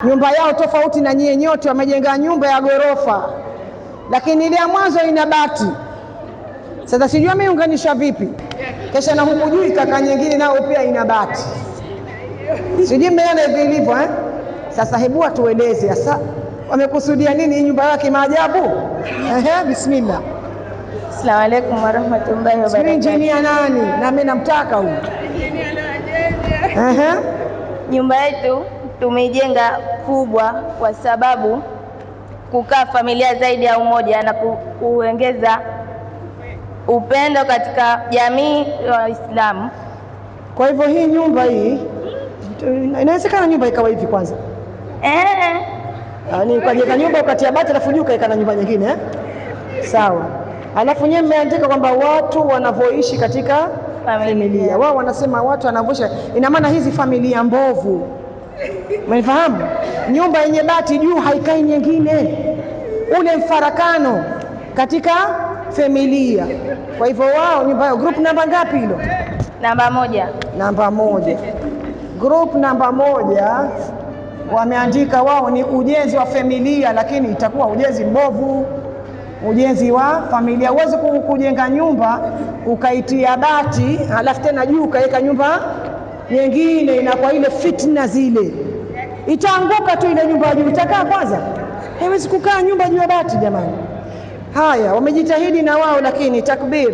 Nyumba yao tofauti na nyie nyote, wamejenga nyumba ya ghorofa, lakini ile ya mwanzo ina bati. Sasa sijui ameunganisha vipi, kesha na huku juu kaka nyingine nao pia ina bati. Sijui mmeona hivi ilivyo Sasa hebu atueleze sasa wamekusudia nini nyumba yake maajabu. Bismillah. Asalamu alaykum warahmatullahi wabarakatuh. Engineer nani? Na mimi namtaka huyu. Nyumba yetu tumejenga kubwa kwa sababu kukaa familia zaidi ya umoja na kuongeza upendo katika jamii ya Waislamu. Kwa hivyo hii nyumba hii inawezekana nyumba ikawa hivi kwanza. Yaani ukajenga nyumba ukatia bati alafu juu kaeka na nyumba nyingine Sawa. Alafu nyewe mmeandika kwamba watu wanavyoishi katika familia. Wao wanasema watu wanavyoishi. Ina maana hizi familia mbovu. Mnafahamu? Nyumba yenye bati juu haikai nyingine. Ule mfarakano katika familia. Kwa hivyo wao nyumba yao group namba ngapi hilo? Namba 1. Namba 1. Group namba 1 wameandika wao ni ujenzi wa familia, lakini itakuwa ujenzi mbovu. Ujenzi wa familia. Huwezi kujenga nyumba ukaitia bati alafu tena juu ukaweka nyumba nyingine, inakuwa ile fitna zile. Itaanguka tu ile nyumba juu, itakaa kwanza. Haiwezi kukaa nyumba juu ya bati jamani. Haya, wamejitahidi na wao, lakini takbir.